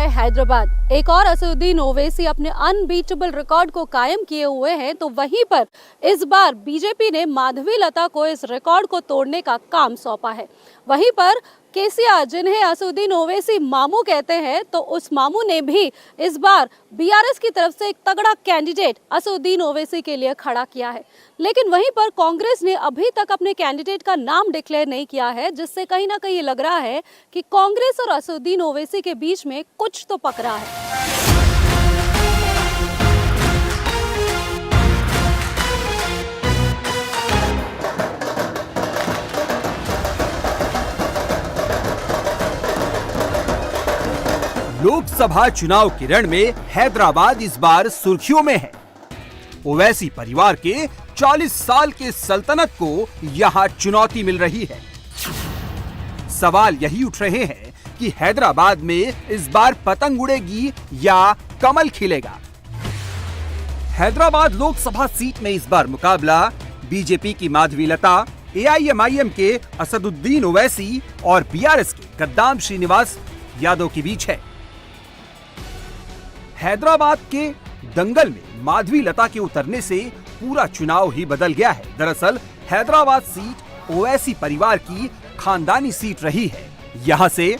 है हैदराबाद। एक और असदुद्दीन ओवैसी अपने अनबीटेबल रिकॉर्ड को कायम किए हुए हैं, तो वहीं पर इस बार बीजेपी ने माधवी लता को इस रिकॉर्ड को तोड़ने का काम सौंपा है। वहीं पर केसीआर, जिन्हें असदुद्दीन ओवैसी मामू कहते हैं, तो उस मामू ने भी इस बार बीआरएस की तरफ से एक तगड़ा कैंडिडेट असदुद्दीन ओवैसी के लिए खड़ा किया है। लेकिन वहीं पर कांग्रेस ने अभी तक अपने कैंडिडेट का नाम डिक्लेयर नहीं किया है, जिससे कहीं ना कहीं लग रहा है कि कांग्रेस और असदुद्दीन ओवैसी के बीच में कुछ तो पक रहा है। लोकसभा चुनाव के रण में हैदराबाद इस बार सुर्खियों में है। ओवैसी परिवार के 40 साल के सल्तनत को यहां चुनौती मिल रही है। सवाल यही उठ रहे हैं कि हैदराबाद में इस बार पतंग उड़ेगी या कमल खिलेगा। हैदराबाद लोकसभा सीट में इस बार मुकाबला बीजेपी की माधवी लता, एआईएमआईएम के असदुद्दीन ओवैसी और बीआरएस के कद्दाम श्रीनिवास यादव के बीच है। हैदराबाद के दंगल में माधवी लता के उतरने से पूरा चुनाव ही बदल गया है। दरअसल हैदराबाद सीट ओवैसी परिवार की खानदानी सीट रही है। यहां से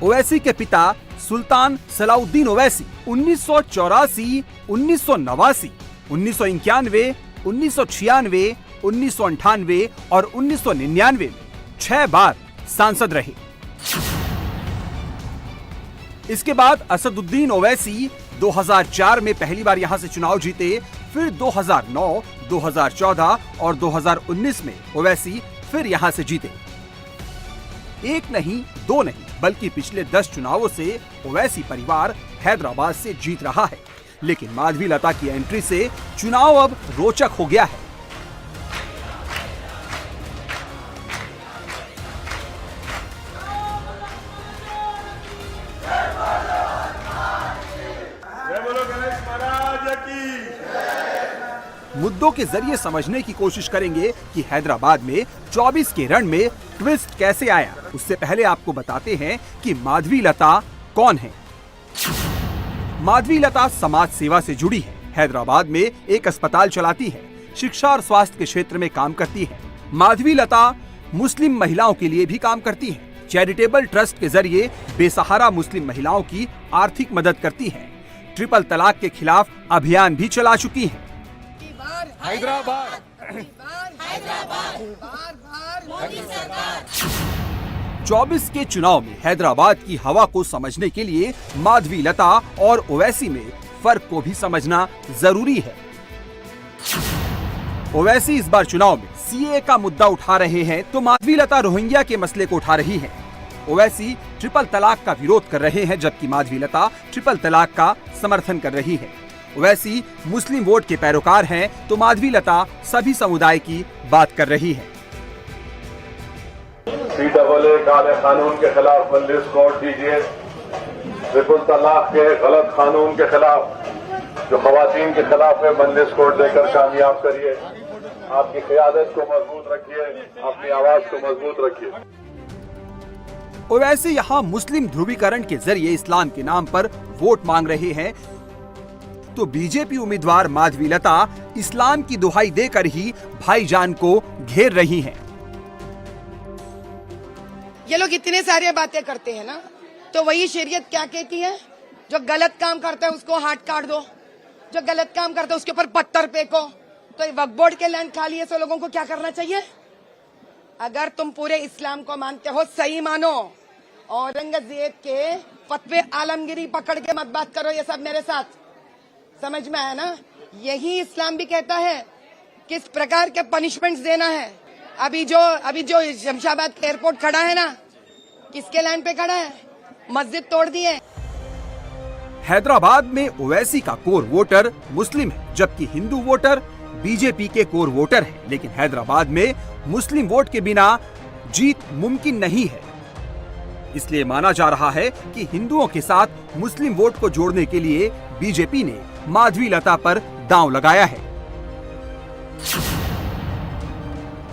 ओवैसी के पिता सुल्तान सलाउद्दीन ओवैसी 1984, 1989, 1991, 1996, 1998 और 1999 में 6 बार सांसद रहे। इसके बाद असदुद्दीन ओवैसी 2004 में पहली बार यहां से चुनाव जीते। फिर 2009, 2014 और 2019 में ओवैसी फिर यहां से जीते। एक नहीं, दो नहीं, बल्कि पिछले 10 चुनावों से ओवैसी परिवार हैदराबाद से जीत रहा है। लेकिन माधवी लता की एंट्री से चुनाव अब रोचक हो गया है। मुद्दों के जरिए समझने की कोशिश करेंगे कि हैदराबाद में 24 के रण में ट्विस्ट कैसे आया। उससे पहले आपको बताते हैं कि माधवी लता कौन है। माधवी लता समाज सेवा से जुड़ी है। हैदराबाद में एक अस्पताल चलाती है। शिक्षा और स्वास्थ्य के क्षेत्र में काम करती है। माधवी लता मुस्लिम महिलाओं के लिए भी काम करती है। चैरिटेबल ट्रस्ट के जरिए बेसहारा मुस्लिम महिलाओं की आर्थिक मदद करती है। ट्रिपल तलाक के खिलाफ अभियान भी चला चुकी है। हैदराबाद 24 के चुनाव में हैदराबाद की हवा को समझने के लिए माधवी लता और ओवैसी में फर्क को भी समझना जरूरी है। ओवैसी इस बार चुनाव में सीए का मुद्दा उठा रहे हैं, तो माधवी लता रोहिंग्या के मसले को उठा रही हैं। ओवैसी ट्रिपल तलाक का विरोध कर रहे हैं, जबकि माधवी लता ट्रिपल तलाक का समर्थन कर रही है। ओवैसी मुस्लिम वोट के पैरोकार हैं, तो माधवी लता सभी समुदाय की बात कर रही है। सीए काले कानून के खिलाफ मजलिस कोर्ट दीजिए। ट्रिपल तलाक के गलत कानून के खिलाफ जो खवातीन के खिलाफ है, मजलिस कोर्ट देकर कामयाब करिए। आपकी क़यादत को मजबूत रखिए, अपनी आवाज को मजबूत रखिए। ओवैसी यहाँ मुस्लिम ध्रुवीकरण के जरिए इस्लाम के नाम पर वोट मांग रहे हैं, तो बीजेपी उम्मीदवार माधवी लता इस्लाम की दुहाई देकर ही भाईजान को घेर रही हैं। ये लोग इतने सारे बातें करते हैं ना, तो वही शरीयत क्या कहती है? जो गलत काम करता है उसको हाथ काट दो, जो गलत काम करता है उसके ऊपर पत्थर फेंको। तो वक्फ बोर्ड के लैंड खाली है, लोगों को क्या करना चाहिए? अगर तुम पूरे इस्लाम को मानते हो, सही मानो। औरंगजेब के फतवे आलमगिरी पकड़ के मत बात करो। ये सब मेरे साथ समझ में आया ना? यही इस्लाम भी कहता है किस प्रकार के पनिशमेंट्स देना है। अभी जो शमशाबाद एयरपोर्ट खड़ा है ना, किसके लैंड पे खड़ा है? मस्जिद तोड़ दी है। हैदराबाद में ओवैसी का कोर वोटर मुस्लिम है, जबकि हिंदू वोटर बीजेपी के कोर वोटर है। लेकिन हैदराबाद में मुस्लिम वोट के बिना जीत मुमकिन नहीं है। इसलिए माना जा रहा है कि हिंदुओं के साथ मुस्लिम वोट को जोड़ने के लिए बीजेपी ने माधवी लता पर दांव लगाया है।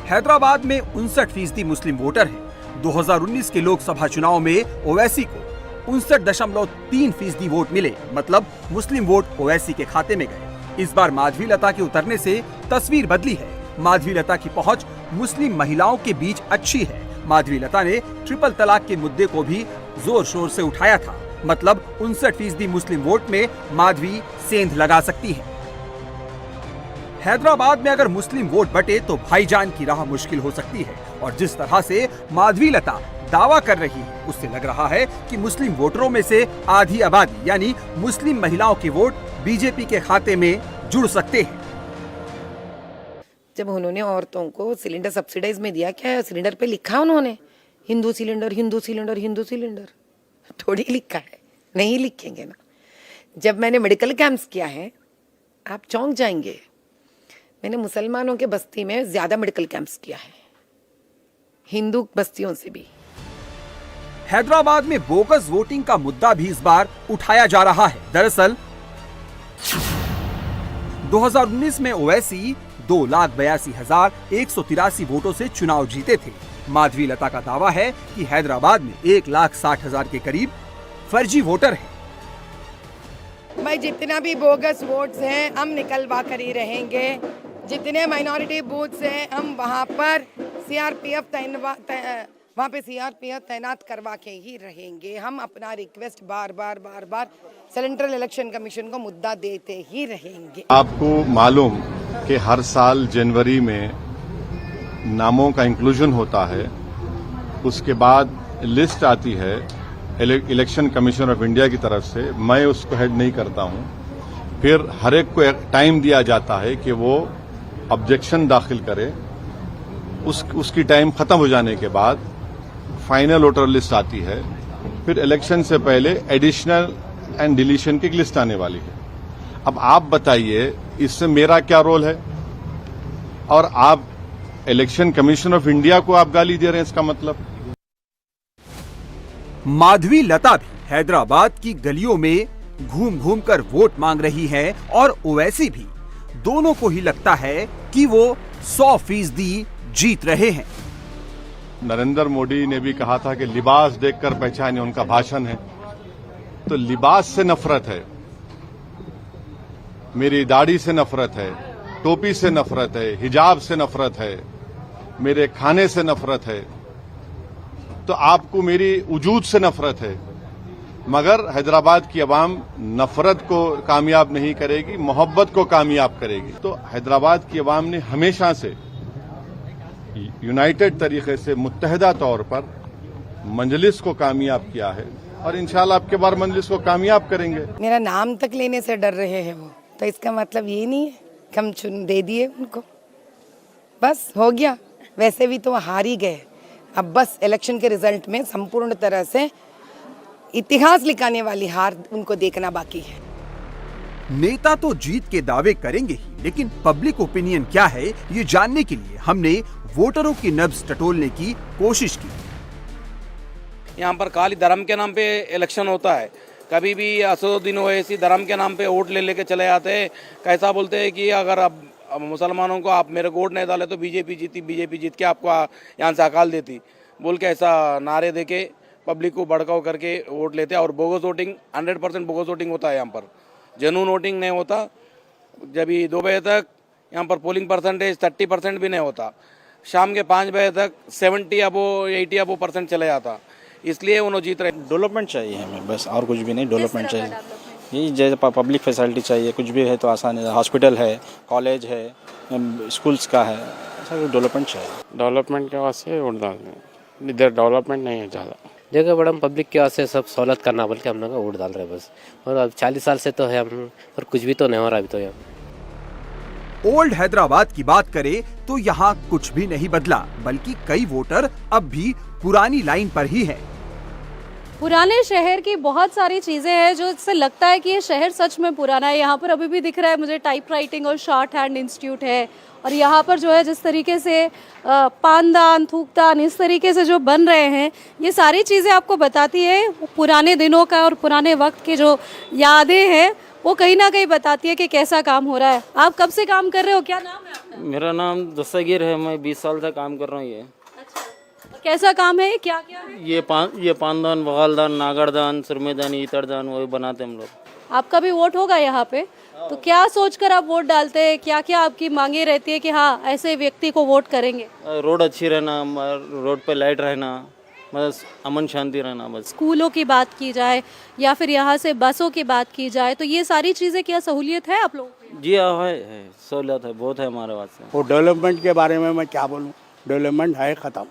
हैदराबाद में 59% मुस्लिम वोटर हैं, 2019 के लोकसभा चुनाव में ओवैसी को 59.3% वोट मिले, मतलब मुस्लिम वोट ओवैसी के खाते में गए। इस बार माधवी लता के उतरने से तस्वीर बदली है। माधवी लता की पहुंच मुस्लिम महिलाओं के बीच अच्छी है। माधवी लता ने ट्रिपल तलाक के मुद्दे को भी जोर शोर से उठाया था, मतलब 59% मुस्लिम वोट में माधवी सेंध लगा सकती है। हैदराबाद में अगर मुस्लिम वोट बटे तो भाईजान की राह मुश्किल हो सकती है, और जिस तरह से माधवी लता दावा कर रही है, उससे लग रहा है कि मुस्लिम वोटरों में से आधी आबादी यानी मुस्लिम महिलाओं के वोट बीजेपी के खाते में जुड़ सकते हैं। जब उन्होंने औरतों को सिलेंडर सब्सिडाइज में दिया, क्या है सिलेंडर पे लिखा उन्होंने Hindu cylinder Hindu cylinder Hindu cylinder? थोड़ी लिखा है, नहीं लिखेंगे ना। जब मैंने मेडिकल कैंप्स किया है, आप चौंक जाएंगे। मैंने मुसलमानों के बस्ती में ज्यादा मेडिकल कैंप्स किया है, हिंदू बस्तियों से भी। हैदराबाद में बोगस वोटिंग का मुद्दा भी इस बार उठाया जा रहा है। दरअसल 2019 में ओवैसी 2,82,183 वोटों से चुनाव जीते थे। माधवी लता का दावा है कि हैदराबाद में 1,60,000 के करीब फर्जी वोटर हैं। भाई जितना भी बोगस वोट्स हैं हम निकलवा कर ही रहेंगे। जितने माइनॉरिटी बूथ्स हैं हम वहाँ पर सीआरपीएफ तैनात करवा के ही रहेंगे। हम अपना रिक्वेस्ट बार बार सेंट्रल इलेक्शन कमीशन को मुद्दा देते ही रहेंगे। आपको मालूम कि हर साल जनवरी में नामों का इंक्लूजन होता है, उसके बाद लिस्ट आती है इलेक्शन कमीशन ऑफ इंडिया की तरफ से, मैं उसको हेड नहीं करता हूं। फिर हर एक को एक टाइम दिया जाता है कि वो ऑब्जेक्शन दाखिल करे। उसकी टाइम खत्म हो जाने के बाद फाइनल वोटर लिस्ट आती है। फिर इलेक्शन से पहले एडिशनल एंड डिलीशन की लिस्ट आने वाली है। अब आप बताइए इससे मेरा क्या रोल है? और आप इलेक्शन कमीशन ऑफ इंडिया को आप गाली दे रहे हैं, इसका मतलब? माधवी लता भी हैदराबाद की गलियों में घूम घूम कर वोट मांग रही है, और ओवैसी भी। दोनों को ही लगता है कि वो 100% जीत रहे हैं। नरेंद्र मोदी ने भी कहा था कि लिबास देखकर पहचाने, उनका भाषण है। तो लिबास से नफरत है, मेरी दाढ़ी से नफरत है, टोपी से नफरत है, हिजाब से नफरत है, मेरे खाने से नफरत है, तो आपको मेरी वजूद से नफरत है। मगर हैदराबाद की आवाम नफरत को कामयाब नहीं करेगी, मोहब्बत को कामयाब करेगी। तो हैदराबाद की आवाम ने हमेशा से यूनाइटेड तरीके से मुत्तहदा तौर पर मंजलिस को कामयाब किया है, और इंशाल्लाह अब के बार मंजलिस को कामयाब करेंगे। मेरा नाम तक लेने से डर रहे हैं वो, तो इसका मतलब ये नहीं है कि हम चुन दे दिए उनको, बस हो गया। वैसे भी तो हार ही गए। अब बस इलेक्शन के रिजल्ट में संपूर्ण तरह से इतिहास लिखाने वाली हार उनको देखना बाकी है। नेता तो जीत के दावे करेंगे ही, लेकिन पब्लिक ओपिनियन क्या है ये जानने के लिए हमने वोटरों की नब्ज टटोलने की कोशिश की। यहाँ पर खाली धर्म के नाम पे इलेक्शन होता है। कभी भी असदुद्दीन ओवैसी धर्म के नाम पे वोट ले लेके चले आते हैं। कैसा बोलते हैं कि अगर अब मुसलमानों को आप मेरे को वोट नहीं डाले तो बीजेपी जीत के आपको यहाँ से अकाल देती बोल के ऐसा नारे दे के पब्लिक को भड़काव करके वोट लेते हैं। और बोगस वोटिंग 100% बोगस वोटिंग होता है। यहाँ पर जेन्युइन वोटिंग नहीं होता। जब 2 बजे तक यहाँ पर पोलिंग परसेंटेज 30% भी नहीं होता। शाम के 5 बजे तक 70-80% चले जाता। इसलिए उन्होंने जीत रहे। डेवलपमेंट चाहिए हमें, बस और कुछ भी नहीं। डेवलपमेंट चाहिए, यही जैसे पब्लिक फैसिलिटी चाहिए, कुछ भी है तो आसान है। हॉस्पिटल है, कॉलेज है, स्कूल्स का है, ऐसा डेवलपमेंट चाहिए। डेवलपमेंट के वास्ते वोट डालते हैं, इधर डेवलपमेंट नहीं है ज़्यादा जगह बड़ा। हम पब्लिक के वास्ते सब सहूलत करना बोल के हम लोग वोट डाल रहे हैं बस। और अब 40 साल से तो है हम, और कुछ भी तो नहीं हो रहा अभी तो। यहाँ ओल्ड हैदराबाद की बात करें तो यहाँ कुछ भी नहीं बदला, बल्कि कई वोटर अब भी पुरानी लाइन पर ही हैं। पुराने शहर की बहुत सारी चीजें हैं जो इससे लगता है कि ये शहर सच में पुराना है। यहाँ पर अभी भी दिख रहा है मुझे टाइपराइटिंग और शॉर्ट हैंड इंस्टीट्यूट है। और यहाँ पर जो है जिस तरीके से पानदान, थूकदान, इस तरीके से जो बन रहे हैं, ये सारी चीज़ें आपको बताती है पुराने दिनों का और पुराने वक्त के जो यादें हैं वो कहीं ना कहीं बताती है कि कैसा काम हो रहा है। आप कब से काम कर रहे हो, क्या नाम है आपका? मेरा नाम दस्तगीर है, मैं 20 साल से काम कर रहा हूँ। ये अच्छा, और कैसा काम है, क्या क्या है? ये पानदान, बगालदान, नागरदान, सुरमेदान, ईतरदान वही बनाते हम लोग। आपका भी वोट होगा यहाँ पे, तो क्या सोचकर आप वोट डालते हैं? क्या क्या आपकी मांगे रहती है कि हाँ ऐसे व्यक्ति को वोट करेंगे? रोड अच्छी रहना, रोड पे लाइट रहना, बस अमन शांति रहना बस। स्कूलों की बात की जाए या फिर यहाँ से बसों की बात की जाए तो ये सारी चीज़ें क्या सहूलियत है आप लोगों को? जी हाँ है सहूलियत है, बहुत है हमारे पास। वो डेवलपमेंट के बारे में मैं क्या बोलूँ, डेवलपमेंट है ख़त्म।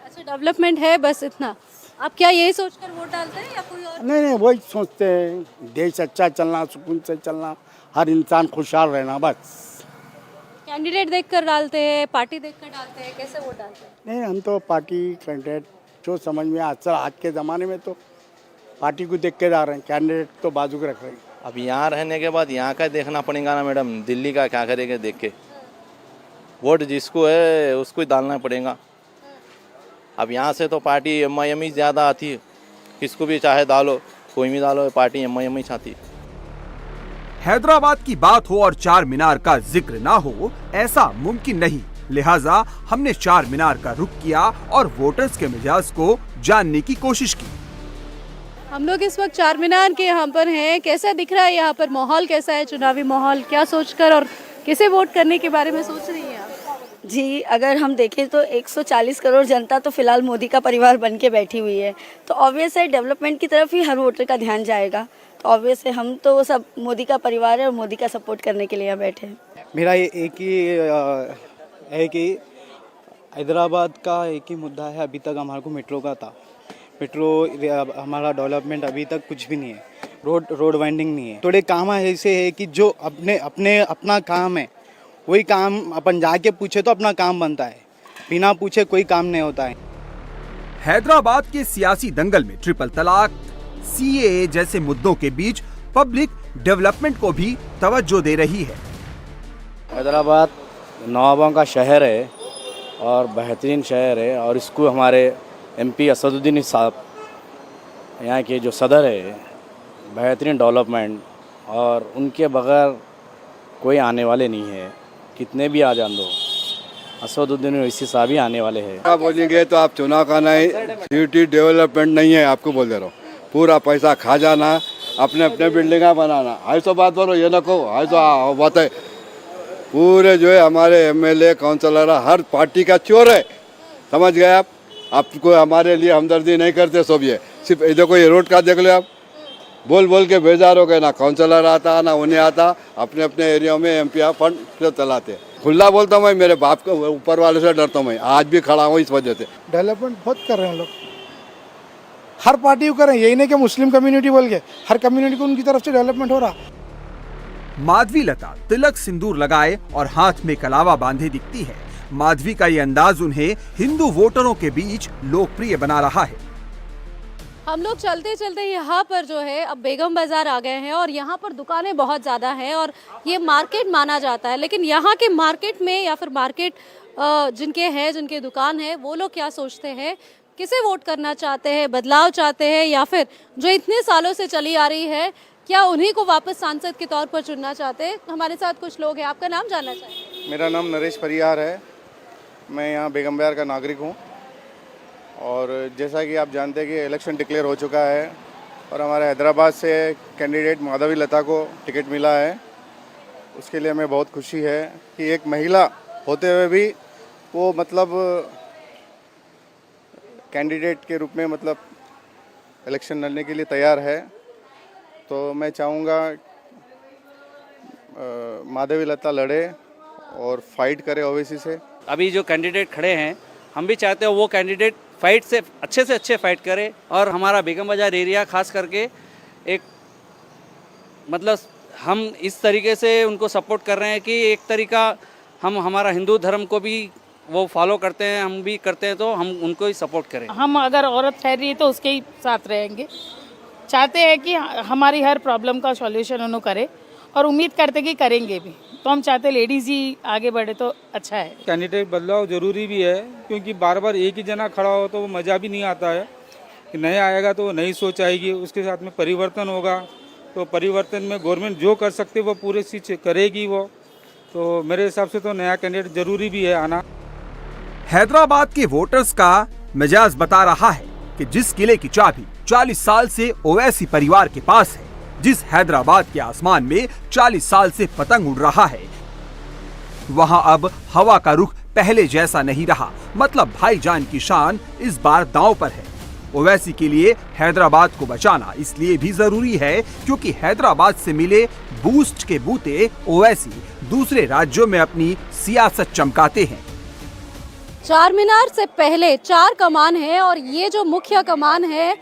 अच्छा, डेवलपमेंट है बस इतना। आप क्या यही सोचकर वोट डालते हैं या कोई और? नहीं वही सोचते हैं, देश अच्छा चलना, सुकून से चलना, हर इंसान खुशहाल रहना बस। कैंडिडेट देखकर डालते हैं, पार्टी देखकर डालते हैं, कैसे वोट डालते हैं? नहीं, हम तो पार्टी कैंडिडेट जो समझ में अक्सर आज के ज़माने में तो पार्टी को देख के जा रहे हैं, कैंडिडेट तो बाजू के रख रहे हैं। अब यहाँ रहने के बाद यहाँ का देखना पड़ेगा ना मैडम, दिल्ली का क्या करेंगे देख के। वोट जिसको है उसको ही डालना पड़ेगा। अब यहाँ से तो पार्टी एमआईएम ही ज़्यादा आती है, किसको भी चाहे डालो, कोई भी डालो, पार्टी एमआईएम ही चाहती है। हैदराबाद की बात हो और चार मीनार का जिक्र ना हो, ऐसा मुमकिन नहीं। लिहाजा हमने चार मीनार का रुख किया और वोटर्स के मिजाज को जानने की कोशिश की। हम लोग इस वक्त चार मीनार के यहाँ पर हैं। कैसा दिख रहा है यहाँ पर, माहौल कैसा है, चुनावी माहौल? क्या सोचकर और किसे वोट करने के बारे में सोच रही हैं आप? जी, अगर हम देखें तो 140 करोड़ जनता तो फिलहाल मोदी का परिवार बन के बैठी हुई है, तो ऑब्वियस है डेवलपमेंट की तरफ ही हर वोटर का ध्यान जाएगा। तो ऑब्वियस है हम तो सब मोदी का परिवार है और मोदी का सपोर्ट करने के लिए यहाँ बैठे हैं। मेरा एक ही है कि हैदराबाद का एक ही मुद्दा है, अभी तक हमारे को मेट्रो का था। मेट्रो हमारा डेवलपमेंट अभी तक कुछ भी नहीं है, रोड वाइंडिंग नहीं है। थोड़े काम ऐसे है कि जो अपना काम है वही काम अपन जाके पूछे तो अपना काम बनता है, बिना पूछे कोई काम नहीं होता है। हैदराबाद के सियासी दंगल में ट्रिपल तलाक, सीएए जैसे मुद्दों के बीच पब्लिक डेवलपमेंट को भी तवज्जो दे रही है। हैदराबाद नवाबों का शहर है और बेहतरीन शहर है, और इसको हमारे एमपी असदुद्दीन साहब यहाँ के जो सदर है, बेहतरीन डेवलपमेंट, और उनके बगैर कोई आने वाले नहीं है। कितने भी आ जान दो, असदुद्दीन ओवैसी साहब ही आने वाले हैं। आप बोलेंगे तो आप चुनाव का नहीं, सिटी डेवलपमेंट नहीं है, आपको बोल दे रहा हूँ। पूरा पैसा खा जाना, अपने अपने बिल्डिंगा बनाना, हाई तो बात करो, ये ना कहो हाई तो बात है। पूरे जो है हमारे एमएलए काउंसलर हर पार्टी का चोर है, समझ गए आप। आपको हमारे लिए हमदर्दी नहीं करते सब, ये सिर्फ देखो ये रोड का देख लो आप, बोल बोल के बेजार हो गए, ना काउंसलर आता ना उन्हें आता, अपने अपने एरिया में एमपी फंड चलाते। खुला बोलता हूँ मैं, मेरे बाप को ऊपर वाले से डरता हूँ मैं, आज भी खड़ा हूँ इस वजह से। डेवलपमेंट बहुत कर रहे हैं लोग, हर पार्टी को कर रहे हैं, यही नहीं कि मुस्लिम कम्युनिटी बोल के, हर कम्युनिटी को उनकी तरफ से डेवलपमेंट हो रहा। माधवी लता तिलक सिंदूर लगाए और हाथ में कलावा बांधे दिखती है। माधवी का ये अंदाज उन्हें हिंदू वोटरों के बीच लोकप्रिय बना रहा है। हम लोग चलते चलते यहाँ पर जो है अब बेगम बाजार आ गए हैं और यहाँ पर दुकानें बहुत ज़्यादा हैं और ये मार्केट माना जाता है। लेकिन यहाँ के मार्केट में या फिर मार्केट जिनके दुकान है वो लोग क्या सोचते हैं, किसे वोट करना चाहते हैं, बदलाव चाहते हैं या फिर जो इतने सालों से चली आ रही है क्या उन्हीं को वापस सांसद के तौर पर चुनना चाहते हैं? हमारे साथ कुछ लोग हैं, आपका नाम जानना चाहिए। मेरा नाम नरेश परिहार है, मैं यहाँ बेगम बाजार का नागरिक हूँ। और जैसा कि आप जानते हैं कि इलेक्शन डिक्लेयर हो चुका है और हमारे हैदराबाद से कैंडिडेट माधवी लता को टिकट मिला है। उसके लिए हमें बहुत खुशी है कि एक महिला होते हुए भी वो मतलब कैंडिडेट के रूप में मतलब इलेक्शन लड़ने के लिए तैयार है। तो मैं चाहूँगा माधवी लता लड़े और फाइट करे ओवैसी से। अभी जो कैंडिडेट खड़े हैं हम भी चाहते हैं वो कैंडिडेट फाइट से अच्छे फाइट करे और हमारा बेगम बाजार एरिया खास करके एक मतलब हम इस तरीके से उनको सपोर्ट कर रहे हैं कि एक तरीका हम हमारा हिंदू धर्म को भी वो फॉलो करते हैं, हम भी करते हैं, तो हम उनको ही सपोर्ट करें। हम अगर औरत ठहर रही है तो उसके ही साथ रहेंगे। चाहते हैं कि हमारी हर प्रॉब्लम का सॉल्यूशन उन्होंने करे और उम्मीद करते कि करेंगे भी। तो हम चाहते लेडीज़ ही आगे बढ़े तो अच्छा है। कैंडिडेट बदलाव जरूरी भी है क्योंकि बार बार एक ही जना खड़ा हो तो वो मज़ा भी नहीं आता है। कि नया आएगा तो नई सोच आएगी, उसके साथ में परिवर्तन होगा, तो परिवर्तन में गवर्नमेंट जो कर सकती है वो पूरी चीज़ करेगी वो। तो मेरे हिसाब से तो नया कैंडिडेट जरूरी भी है आना। हैदराबाद के वोटर्स का मिजाज बता रहा है कि जिस किले की चाबी 40 साल से ओवैसी परिवार के पास है, जिस हैदराबाद के आसमान में 40 साल से पतंग उड़ रहा है, वहां अब हवा का रुख पहले जैसा नहीं रहा। मतलब भाईजान की शान इस बार दांव पर है। ओवैसी के लिए हैदराबाद को बचाना इसलिए भी जरूरी है क्योंकि हैदराबाद से मिले बूस्ट के बूते ओवैसी दूसरे राज्यों में अपनी सियासत चमकाते हैं। चार मीनार से पहले 4 कमान है और ये जो मुख्य कमान है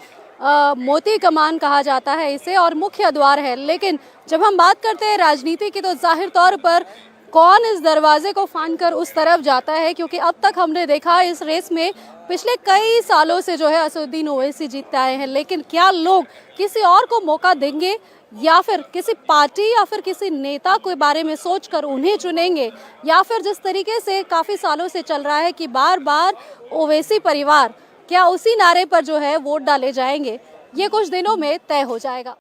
मोती कमान कहा जाता है इसे, और मुख्य द्वार है। लेकिन जब हम बात करते हैं राजनीति की तो जाहिर तौर पर कौन इस दरवाजे को फांदकर उस तरफ जाता है, क्योंकि अब तक हमने देखा इस रेस में पिछले कई सालों से जो है असदुद्दीन ओवैसी जीतते आए हैं। लेकिन क्या लोग किसी और को मौका देंगे या फिर किसी पार्टी या फिर किसी नेता के बारे में सोचकर उन्हें चुनेंगे, या फिर जिस तरीके से काफी सालों से चल रहा है कि बार बार ओवैसी परिवार, क्या उसी नारे पर जो है वोट डाले जाएंगे, ये कुछ दिनों में तय हो जाएगा।